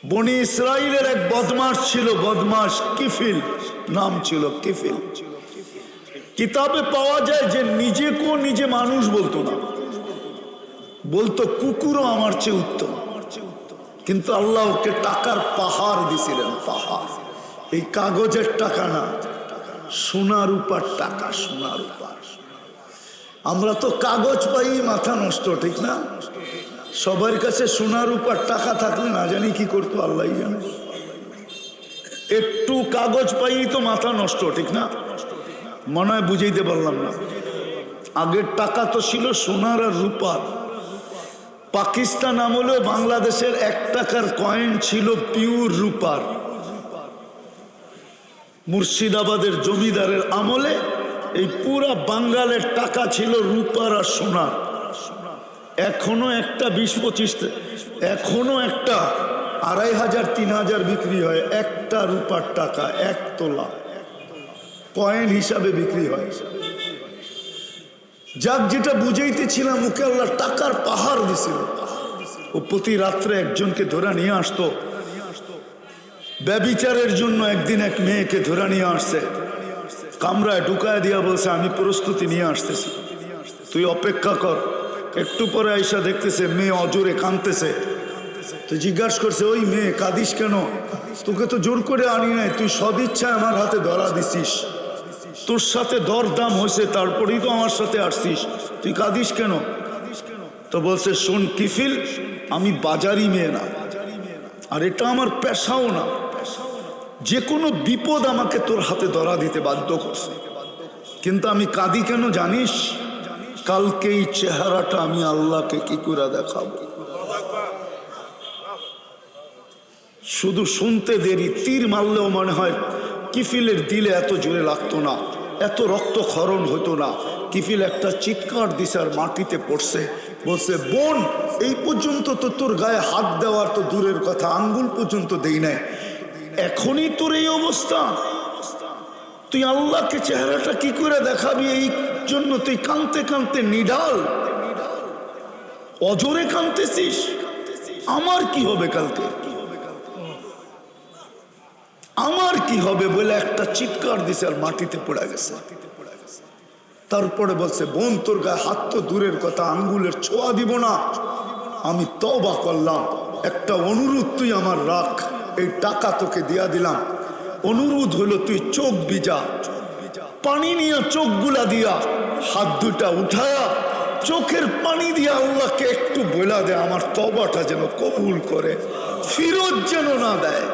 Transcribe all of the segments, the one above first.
বনি ইসরাইলের এক বদমাশ ছিল, বদমাশ কিফিল নাম ছিল, কিফিল। কিতাবে পাওয়া যায় যে নিজেকেও নিজে মানুষ বলতো না, বলতো কুকুরও আমার চেয়ে উত্তম। কিন্তু আল্লাহ ওকে টাকার পাহাড় দিছিলেন, পাহাড়। এই কাগজের টাকা না, সোনা রূপার টাকা, সোনা রূপার। আমরা তো কাগজ পাই মাথা নষ্ট, ঠিক না? সবার কাছে সোনা রূপার টাকা থাকলে না জানি কি করতো, আল্লাহ জানে। একটু কাগজ পাই তো মাথা নষ্ট, ঠিক না? মনে হয় বুঝাইতে পারলাম না। আগের টাকা তো ছিল সোনার আর রূপার। পাকিস্তান আমলেও বাংলাদেশের 1 টাকার কয়েন ছিল পিওর রূপার। মুর্শিদাবাদের জমিদারের আমলে এই পুরা বাঙ্গালের টাকা ছিল রূপার আর সোনার। এখনো একটা 20-25, এখনো একটা 2500 3000 বিক্রি হয় একটা রূপার টাকা, 1 তোলা কয়েন হিসাবে বিক্রি হয়। যাক, যেটা বুঝাইতেছিলাম, ওকে আল্লাহ টাকার পাহাড় দিছিল। ও প্রতি রাত্রে একজনকে ধরে নিয়ে আসতো ব্যভিচারের জন্য। একদিন এক মেয়েকে ধরে নিয়ে আসছে, কামরায় ঢুকায় দিয়া বলছে, আমি প্রস্তুতি নিয়ে আসতেছি, তুই অপেক্ষা কর। একটু পরে আইসা দেখতেছে মেয়ে অজোরে কাঁদতেছে। তো জিজ্ঞাসা করছে, ওই মেয়ে কাঁদিস কেন? তোকে তো জোর করে আনি নাই, তুই সদিচ্ছায় আমার হাতে ধরা দিছিস, তোর সাথে দরদাম হয়েছে, তারপরেই তো আমার সাথে আসছিস, তুই কাঁদিস কেন? তো বলছে, শোন কিফিল, আমি বাজারি মেয়ে না, আর এটা আমার পেশাও না। যে কোনো বিপদ আমাকে তোর হাতে ধরা দিতে বাধ্য করছে, কিন্তু আমি কাঁদি কেন জানিস? কালকে এই চেহারাটা আমি আল্লাহকে কি করে দেখাবো। শুধু শুনতে দেরি, তীর মারলেও মনে হয় কিফিলের দিলে এত জোরে লাগতো না, এত রক্তক্ষরণ হতো না। কিফিল একটা চিৎকার দিছে আর মাটিতে পড়ছে। বলছে, বোন, এই পর্যন্ত তো তোর গায়ে হাত দেওয়ার তো দূরের কথা, আঙ্গুল পর্যন্ত দেই নাই, এখনই তোর এই অবস্থা? তুই আল্লাহকে চেহারাটা কি করে দেখাবি? এই জন্য তুই কাঁদতে কাঁদতে নিডাল, অজরে কাঁদতেছিস। আমার কি হবে কালকে, আমার কি হবে বলে একটা চিৎকার দিছে আর মাটিতে পড়ে গেছে। তারপরে বলছে, বোন, তোর গায়ে হাত তো দূরের কথা, আঙ্গুলের ছোঁয়া দিব না, আমি তওবা করলাম, একটা অনুরোধ তুই আমার রাখ, এই টাকা তোকে দিয়া দিলাম, অনুরোধ হলো তুই চোখ ভিজা, পানি নিয়ে চোখগুলা দিয়া হাত দুটা উঠায়া চোখের পানি দিয়া আল্লাহকে একটু বলা দে, আমার তওবাটা যেন কবুল করে, ফিরত যেন না দেয়।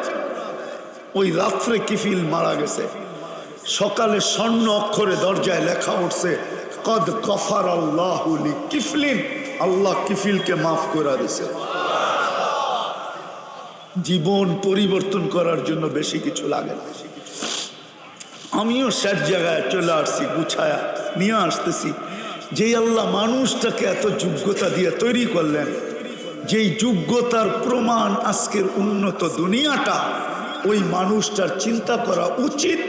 ওই রাত্রে কিফিল মারা গেছে। সকালে স্বর্ণ অক্ষরে দরজায় লেখা উঠছে, কদ গফার আল্লাহু লি কিফলিন, আল্লাহ কিফিলকে মাফ করে দিয়েছে। জীবন পরিবর্তন করার জন্য বেশি কিছু লাগে না। আমিও শেষ জায়গায় চলে আসছি, গুছায়া নিয়ে আসতেছি। যেই আল্লাহ মানুষটাকে এত যোগ্যতা দিয়ে তৈরি করলেন, যেই যোগ্যতার প্রমাণ আজকের উন্নত দুনিয়াটা, ওই মানুষটার চিন্তা করা উচিত,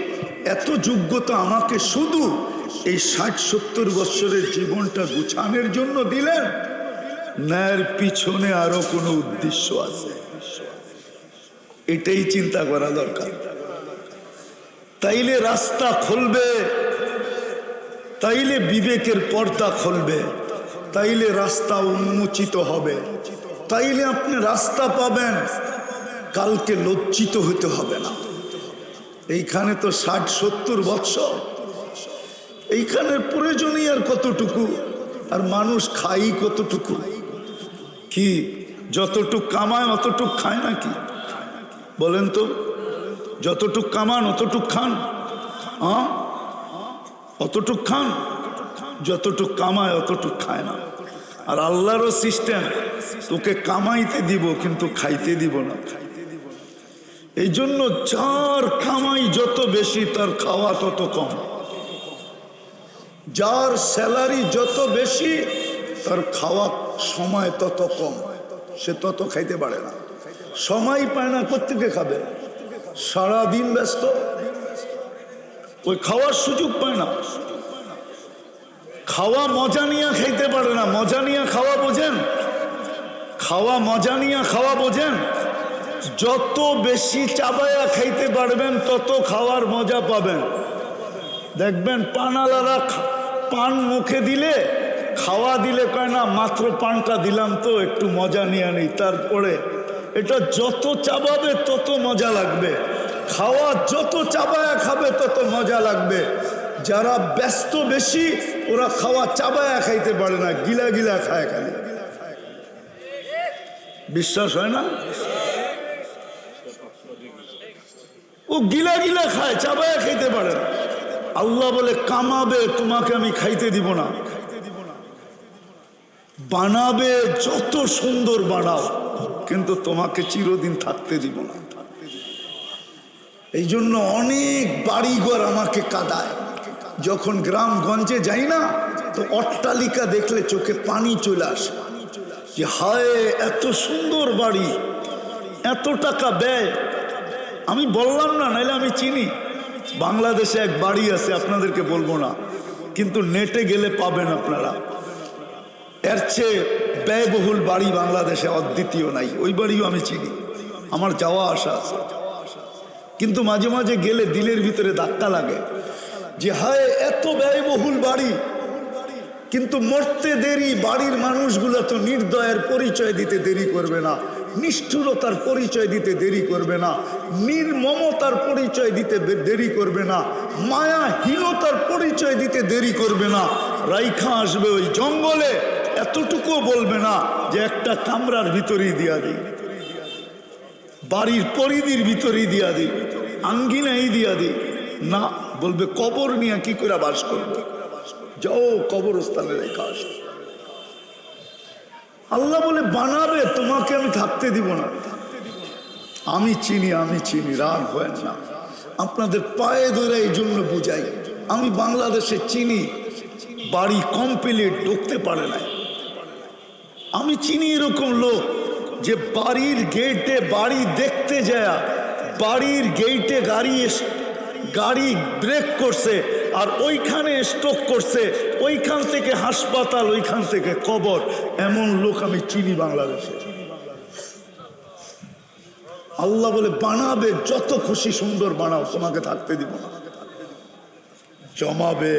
এত যোগ্যতা আমাকে শুধু এই 60-70 বছরের জীবনটা গুছানোর জন্য দিলেন, ন্যায়ের পিছনে আরো কোনো উদ্দেশ্য আছে, এটাই চিন্তা করা দরকার। তাইলে রাস্তা খুলবে, তাইলে বিবেকের পর্দা খুলবে, তাইলে রাস্তা উন্মোচিত হবে, তাইলে আপনি রাস্তা পাবেন, কালকে লজ্জিত হতে হবে না। এইখানে তো 60-70 বছর, এইখানের প্রয়োজনই আর কতটুকু, আর মানুষ খাই কতটুকু, কি যতটুক কামায় অতটুক খায় নাকি? বলেন তো, যতটুক কামান অতটুক খান? অতটুক খান, যতটুক কামায় অতটুক খায় না। আর আল্লাহরও সিস্টেম, তোকে কামাইতে দিব কিন্তু খাইতে দিব না। এই জন্য যার কামাই যত বেশি তার খাওয়া তত কম, যার স্যালারি যত বেশি তার খাওয়া সময় তত কম, সে তত খাইতে পারে না, সময় পায় না, কোত্থেকে খাবে? সারাদিন ব্যস্ত, ওই খাওয়ার সুযোগ পায় না। খাওয়া মজা নিয়ে খাইতে পারে না, মজা নিয়ে খাওয়া বোঝেন? খাওয়া মজা নিয়ে খাওয়া বোঝেন? যত বেশি চাবায়া খাইতে পারবেন তত খাওয়ার মজা পাবেন। দেখবেন পানালারা পান মুখে দিলে খাওয়া দিলে কয় না মাত্র পানটা দিলাম তো একটু মজা নিয়ে নেই, তারপরে এটা যত চাবাবে তত মজা লাগবে, খাওয়া যত চাবায়া খাবে তত মজা লাগবে। যারা ব্যস্ত বেশি ওরা খাওয়া চাবায়া খাইতে পারে না, গিলা গিলা খায় খালি। বিশ্বাস হয় না? ও গিলা গিলা খায়, চাবায়া খাইতে পারে না। আল্লাহ বলে কামাবে তোমাকে আমি খাইতে দিব না, বানাবে যত সুন্দর বানাও কিন্তু তোমাকে চিরদিন থাকতে দিব না। এই জন্য অনেক বাড়িঘর আমাকে কাঁদায়। যখন গ্রামগঞ্জে যাই না তো অট্টালিকা দেখলে চোখে পানি চলে আসে যে হায় এত সুন্দর বাড়ি, এত টাকা ব্যয়। আমি বললাম না, নাইলে আমি চিনি। বাংলাদেশে এক বাড়ি আছে, আপনাদেরকে বলবো না, কিন্তু নেটে গেলে পাবেন আপনারা। এর চেয়ে ব্যয়বহুল বাড়ি বাংলাদেশে অদ্বিতীয় নাই। ওই বাড়িও আমি চিনি, আমার যাওয়া আসা আছে। কিন্তু মাঝে মাঝে গেলে দিলের ভিতরে ধাক্কা লাগে যে হায় এত ব্যয়বহুল বাড়ি, কিন্তু মরতে দেরি। বাড়ির মানুষগুলো তো নির্দয়ের পরিচয় দিতে দেরি করবে না, নিষ্ঠুরতার পরিচয় দিতে দেরি করবে না, নির্মমতার পরিচয় দিতে দেরি করবে না, মায়াহীনতার পরিচয় দিতে দেরি করবে না। রাইখা আসবে ওই জঙ্গলে, এতটুকুও বলবে না যে একটা কামরার ভিতরেই দিয়া দিই, বাড়ির পরিধির ভিতরেই দিয়া দিই, আঙ্গিনাই দিয়া দিই না। বলবে কবর নিয়ে কি করে বাস করবে, যাও কবরস্থানে রেখা আস। আল্লাহ বলে বানাবে তোমাকে আমি থাকতে দিব না। আমি চিনি, আমি চিনি, রাগ হয় না। আপনাদের পায়ে ধরে এই জন্য বুঝাই, আমি বাংলাদেশে চিনি বাড়ি কমপ্লিট ঢুকতে পারে নাই। আমি চিনি এরকম লোক যে বাড়ির গেটে বাড়ি দেখতে যায়, বাড়ির গেটে গাড়ি ব্রেক করছে আর ওইখানে স্ট্রোক করছে, ওইখান থেকে হাসপাতাল, ওইখান থেকে কবর। এমন লোক আমি চিনি বাংলাদেশে। আল্লাহ বলে বানাবে যত খুশি সুন্দর বানাও, তোমাকে থাকতে দিব না। জমাবে,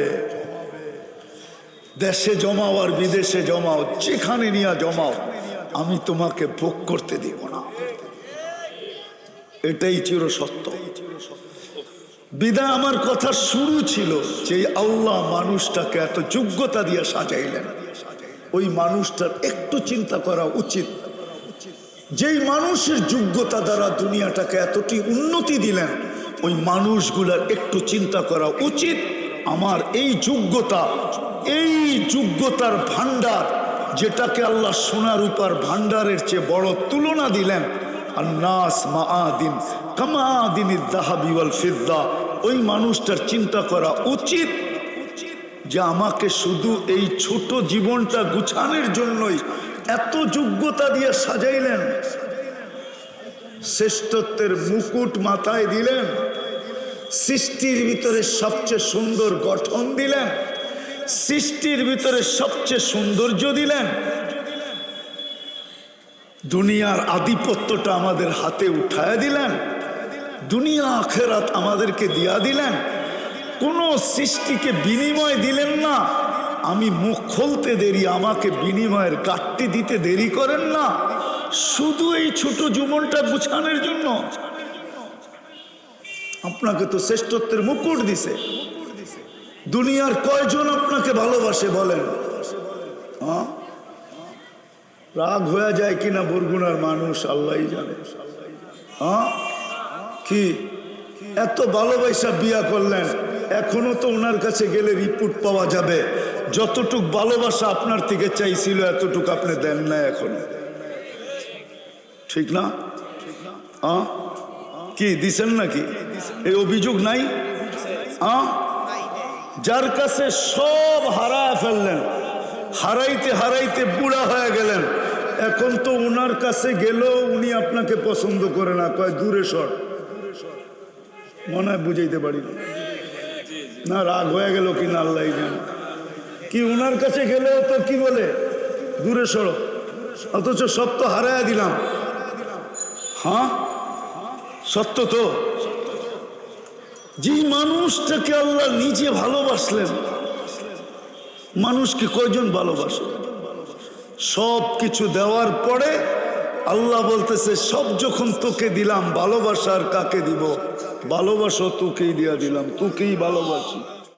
দেশে জমাও আর বিদেশে জমাও, যেখানে নিয়ে জমাও, আমি তোমাকে ভোগ করতে দিব না। এটাই চির সত্য। বিদায় আমার কথা শুরু ছিল যে আল্লাহ মানুষটাকে এত যোগ্যতা দিয়ে সাজাইলেন, ওই মানুষটার একটু চিন্তা করা উচিত। যেই মানুষের যোগ্যতা দ্বারা দুনিয়াটাকে এতটি উন্নতি দিলেন, ওই মানুষগুলার একটু চিন্তা করা উচিত আমার এই যোগ্যতা, এই যোগ্যতার ভান্ডার, যেটাকে আল্লাহ সোনা রূপার ভান্ডারের চেয়ে বড় তুলনা দিলেন, আন্নাস মাআদিন কামাদিনিদ যাহাবি ওয়াল ফিদ্দা, ওই মানুষটার চিন্তা করা উচিত যে আমাকে শুধু এই ছোট জীবনটা গুছানোর জন্যই এত যোগ্যতা দিয়ে সাজাইলেন, শ্রেষ্ঠত্বের মুকুট মাথায় দিলেন, সৃষ্টির ভিতরে সবচেয়ে সুন্দর গঠন দিলেন, সৃষ্টির ভিতরে সবচেয়ে সৌন্দর্য দিলেন, দুনিয়ার আধিপত্যটা আমাদের হাতে উঠায় দিলেন, দুনিয়া আখেরাত আমাদেরকে দিয়া দিলেন। কোন সৃষ্টিকে বিনিময় দিলেন না। আমি মুখ খুলতে দেরি, আমাকে বিনিময়ের গাঁটটি দিতে দেরি করেন না, শুধু এই ছোট জীবনটা গুছানোর জন্য। আপনাকে তো শ্রেষ্ঠত্বের মুকুট দিছে। দুনিয়ার কয়জন আপনাকে ভালোবাসে বলেন? হ্যাঁ, রাগ হয়ে যায় কিনা বরগুনার মানুষ আল্লাহই জানে। হ্যাঁ, কি এত ভালোবাসা বিয়া করলেন, এখনো তো ওনার কাছে গেলে রিপোর্ট পাওয়া যাবে যতটুক ভালোবাসা আপনার থেকে চাইছিল এতটুকু আপনি দেন না এখনো, ঠিক না? হ্যাঁ, কি দিছেন নাকি? এই অভিযোগ নাই? হ্যাঁ, যার কাছে সব হারায় ফেললেন, হারাইতে হারাইতে বুড়া হয়ে গেলেন, এখন তো ওনার কাছে গেলেও উনি আপনাকে পছন্দ করে না, কয় দূরে সর। মনে হয় বুঝাইতে পারি না, রাগ হয়ে গেল কি না আল্লাহ জানে। কি ওনার কাছে গেলেও তো কি বলে দূরে সরো, অথচ সব তো হারায় দিলাম। হ্যাঁ, সত্য তো? যে মানুষটাকে আল্লাহ নিজে ভালোবাসলেন, মানুষকে কয়জন ভালোবাসে? সব কিছু দেওয়ার পরে আল্লাহ বলতেছে সব যখন তোকে দিলাম, ভালোবাসার কাকে দিব? ভালোবাসো তোকেই দিয়া দিলাম, তোকেই ভালোবাসি।